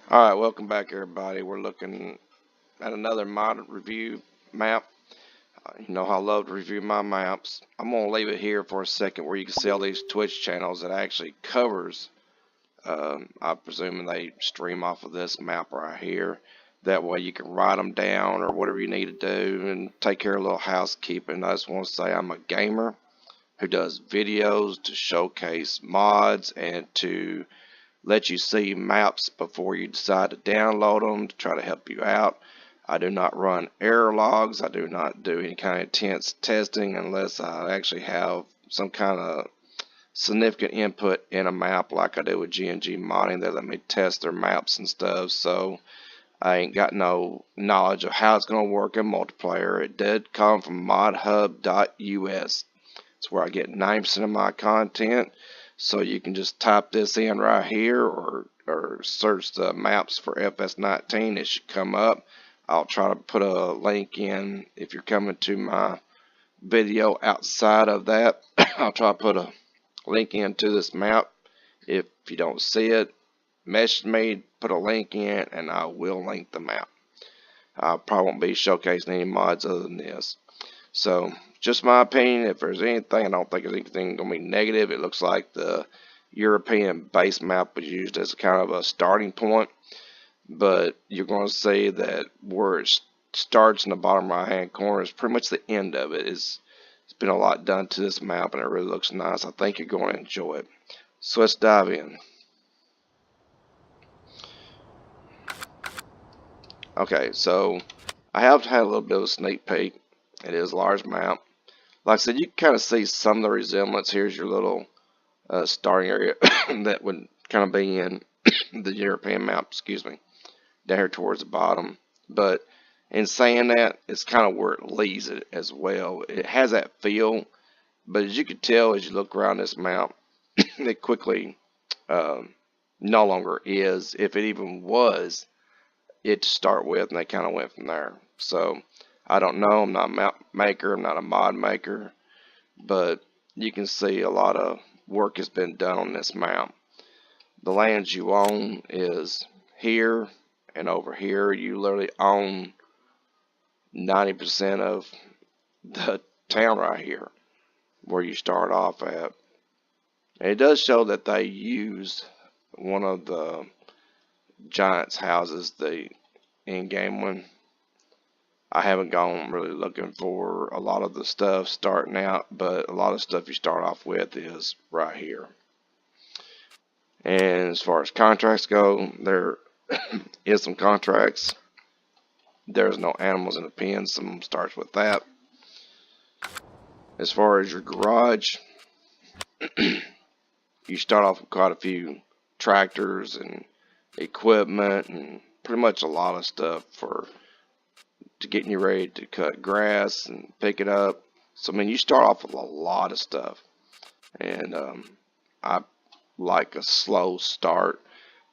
Alright, welcome back everybody. We're looking at another mod review map. You know how I love to review my maps. I'm going to leave it here for a second where you can see all these Twitch channels that actually covers. I'm presuming they stream off of this map right here. That way you can write them down or whatever you need to do and take care of a little housekeeping. I just want to say I'm a gamer who does videos to showcase mods and to let you see maps before you decide to download them to try to help you out. I do not run error logs. I do not do any kind of intense testing unless I actually have some kind of significant input in a map like I do with G&G modding. They let me test their maps and stuff, so I ain't got no knowledge of how it's going to work in multiplayer. It did come from modhub.us. It's where I get 90% of my content. So you can just type this in right here or search the maps for FS19. It should come up. I'll try to put a link in if you're coming to my video outside of that. I'll try to put a link into this map. If you don't see it, message me, put a link in, and I will link the map. I probably won't be showcasing any mods other than this. So, just my opinion. If there's anything, I don't think there's anything going to be negative. It looks like the European base map was used as kind of a starting point. But you're going to see that where it starts in the bottom right hand corner is pretty much the end of it. It's been a lot done to this map and it really looks nice. I think you're going to enjoy it. So let's dive in. Okay, so I have had a little bit of a sneak peek. It is a large map. Like I said, you can kind of see some of the resemblance. Here's your little starting area that would kind of be in the European map, excuse me, down here towards the bottom. But in saying that, it's kind of where it leaves it as well. It has that feel, but as you can tell as you look around this map, it quickly no longer is, if it even was, it to start with, and they kind of went from there. So I don't know. I'm not a map maker. I'm not a mod maker. But you can see a lot of work has been done on this map. The lands you own is here and over here. You literally own 90% of the town right here where you start off at. And it does show that they used one of the Giants houses, the in-game one. I haven't gone really looking for a lot of the stuff starting out, but a lot of stuff you start off with is right here. And as far as contracts go, there is some contracts. There's no animals in the pen. Some of them starts with that. As far as your garage, you start off with quite a few tractors and equipment and pretty much a lot of stuff to getting you ready to cut grass and pick it up. So, I mean, you start off with a lot of stuff. And I like a slow start.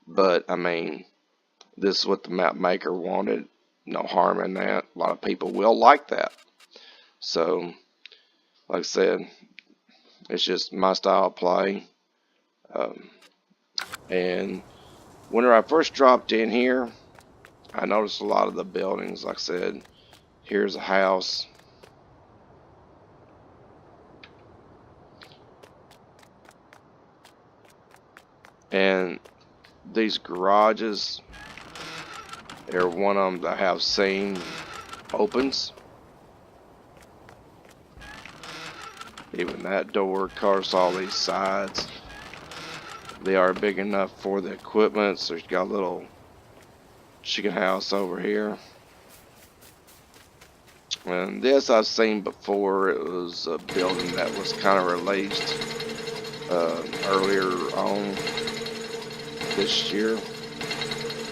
But, I mean, this is what the map maker wanted. No harm in that. A lot of people will like that. So, like I said, it's just my style of play. And whenever I first dropped in here, I noticed a lot of the buildings. Like I said, here's a house. And these garages, they're one of them that I have seen opens. Even that door, of course, all these sides. They are big enough for the equipment. So you've got a little chicken house over here. And this I've seen before. It was a building that was kind of released earlier on this year,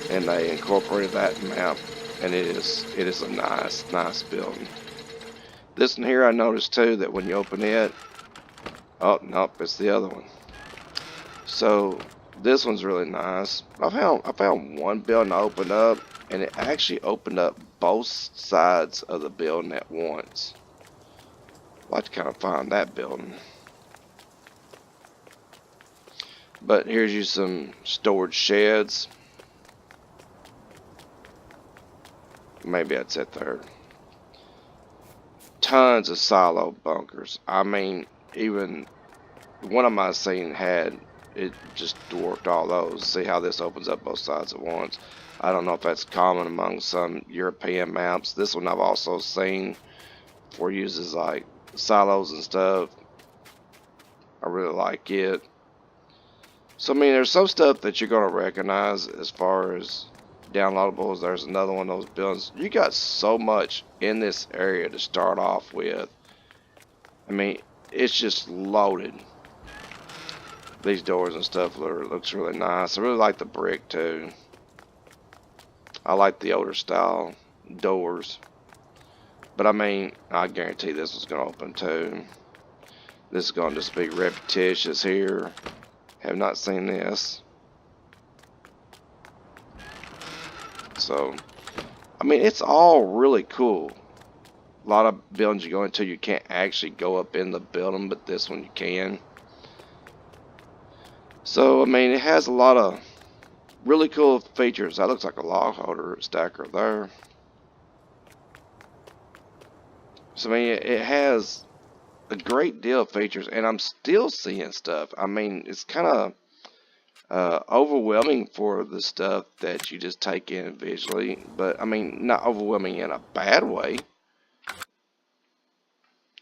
and they incorporated that map, and it is a nice building. This one here, I noticed too that when you open it, oh nope, it's the other one. So this one's really nice. I found one building I opened up, and it actually opened up both sides of the building at once. I'd like to kind of find that building. But here's you some storage sheds. Maybe that's it there. Tons of silo bunkers. I mean, even one of my seen had it just dwarfed all those. See how this opens up both sides at once. I don't know if that's common among some European maps. This one I've also seen for uses like silos and stuff. I really like it. So I mean, there's some stuff that you're gonna recognize as far as downloadables. There's another one of those buildings. You got so much in this area to start off with. I mean, it's just loaded. These doors and stuff looks really nice. I really like the brick too. I like the older style doors. But I mean, I guarantee this one's gonna open too. This is gonna just be repetitious here. Have not seen this. So, I mean, it's all really cool. A lot of buildings you go into, you can't actually go up in the building, but this one you can. So, I mean, it has a lot of really cool features. That looks like a log holder stacker there. So, I mean, it has a great deal of features, and I'm still seeing stuff. I mean, it's kind of overwhelming for the stuff that you just take in visually, but I mean, not overwhelming in a bad way.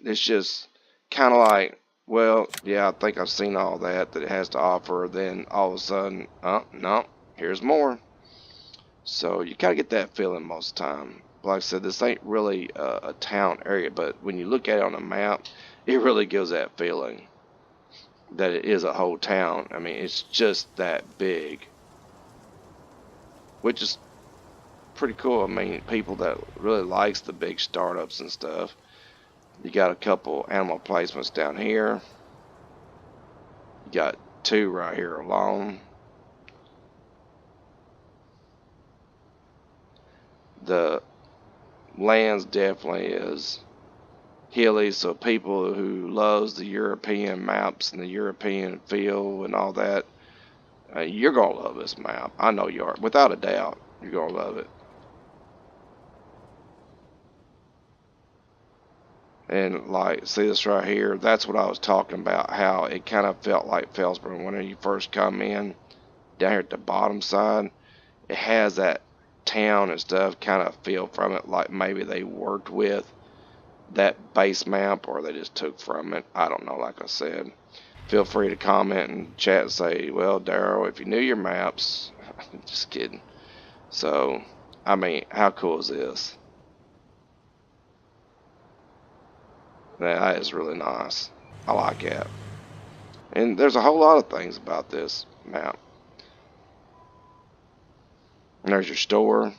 It's just kind of like, well, yeah, I think I've seen all that it has to offer. Then all of a sudden, oh no, here's more. So you kind of get that feeling most of the time. Like I said, this ain't really a town area, but when you look at it on a map, it really gives that feeling that it is a whole town. I mean, it's just that big, which is pretty cool. I mean, people that really likes the big startups and stuff. You got a couple animal placements down here. You got two right here alone. The lands definitely is hilly, so people who loves the European maps and the European feel and all that, you're gonna love this map. I know you are, without a doubt. You're gonna love it. And like, see this right here? That's what I was talking about. How it kind of felt like Felsborough when you first come in down here at the bottom side. It has that town and stuff kind of feel from it, like maybe they worked with that base map or they just took from it. I don't know. Like I said, feel free to comment and chat and say, well, Daryl, if you knew your maps. Just kidding. So, I mean, how cool is this? That is really nice. I like it. And there's a whole lot of things about this map. And there's your store,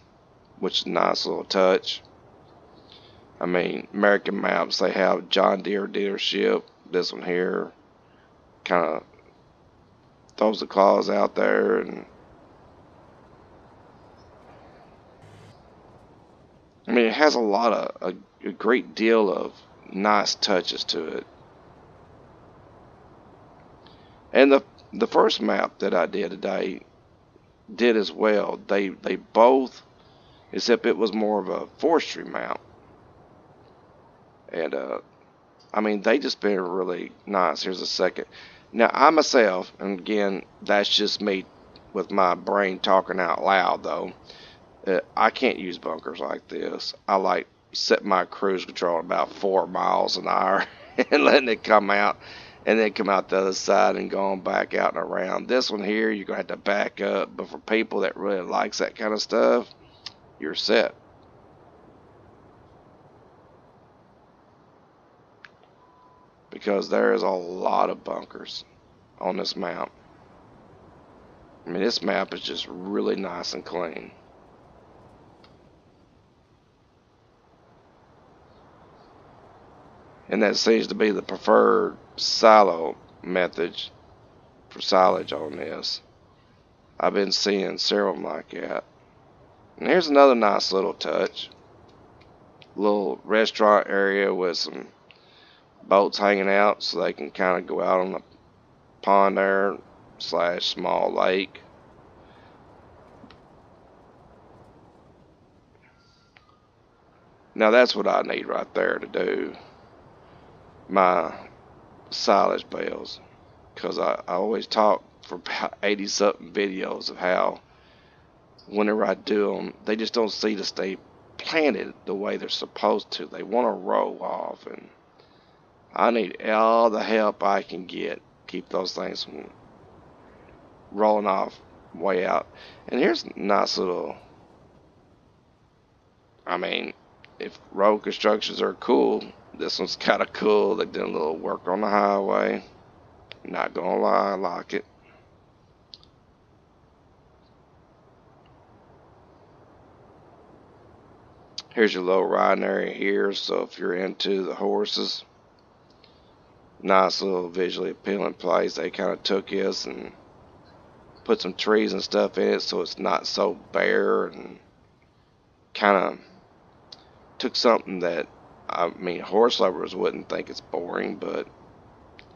which is a nice little touch. I mean, American maps, they have John Deere dealership. This one here kind of throws the claws out there. And I mean, it has a great deal of nice touches to it. And the first map that I did today did as well. They both, except it was more of a forestry map. And I mean, they just been really nice. Here's a second. Now I myself, and again, that's just me with my brain talking out loud though. I can't use bunkers like this. I like set my cruise control at about 4 miles an hour and letting it come out, and then come out the other side and going back out and around. This one here, you're gonna have to back up. But for people that really likes that kind of stuff, you're set. Because there is a lot of bunkers on this map. I mean, this map is just really nice and clean. And that seems to be the preferred silo method for silage on this. I've been seeing several of them like that. And here's another nice little touch. Little restaurant area with some boats hanging out so they can kind of go out on the pond there / small lake. Now that's what I need right there to do my silage bales, because I always talk for about 80 something videos of how whenever I do them, they just don't seem to stay planted the way they're supposed to. They want to roll off, and I need all the help I can get keep those things from rolling off way out. And here's a nice little, I mean, if road constructions are cool, this one's kind of cool. They did a little work on the highway. Not gonna lie, I like it. Here's your little riding area here, so if you're into the horses, nice little visually appealing place. They kind of took this and put some trees and stuff in it so it's not so bare, and kind of took something that, I mean, horse lovers wouldn't think it's boring, but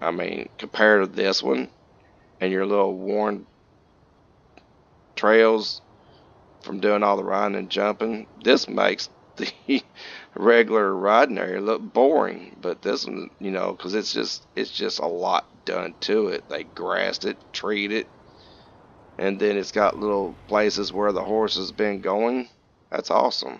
I mean, compared to this one and your little worn trails from doing all the riding and jumping, this makes the regular riding area look boring. But this one, you know, because it's just a lot done to it. They grassed it, treed it, and then it's got little places where the horse has been going. That's awesome.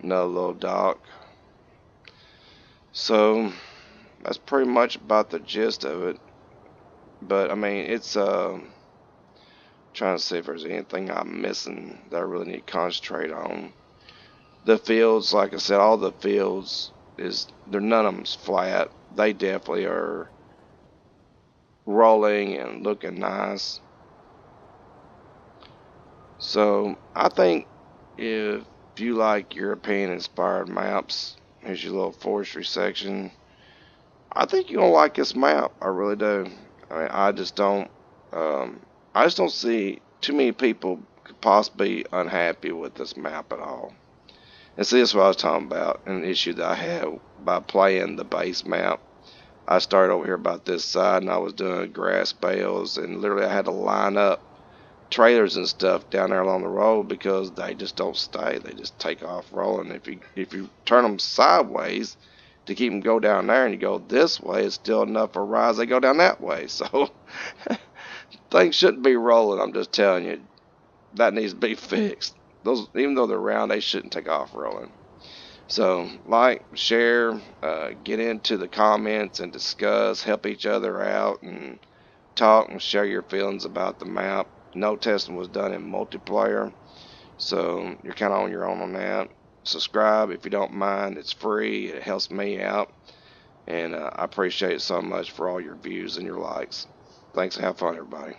Another little dock. So that's pretty much about the gist of it. But I mean, it's trying to see if there's anything I'm missing that I really need to concentrate on. The fields, like I said, all the fields none of them's flat. They definitely are rolling and looking nice. So I think if you like European inspired maps, here's your little forestry section. I think you're gonna like this map. I really do. I mean, I just don't see too many people could possibly be unhappy with this map at all. And see, this is what I was talking about, an issue that I had by playing the base map. I started over here about this side, and I was doing grass bales, and literally I had to line up trailers and stuff down there along the road because they just don't stay. They just take off rolling. If you turn them sideways to keep them go down there, and you go this way, it's still enough for a rise. They go down that way, so things shouldn't be rolling. I'm just telling you, that needs to be fixed. Those, even though they're round, they shouldn't take off rolling. So, like, share, get into the comments and discuss, help each other out, and talk and share your feelings about the map. No testing was done in multiplayer, so you're kind of on your own on that. Subscribe if you don't mind. It's free. It helps me out, and I appreciate it so much for all your views and your likes. Thanks, and have fun, everybody.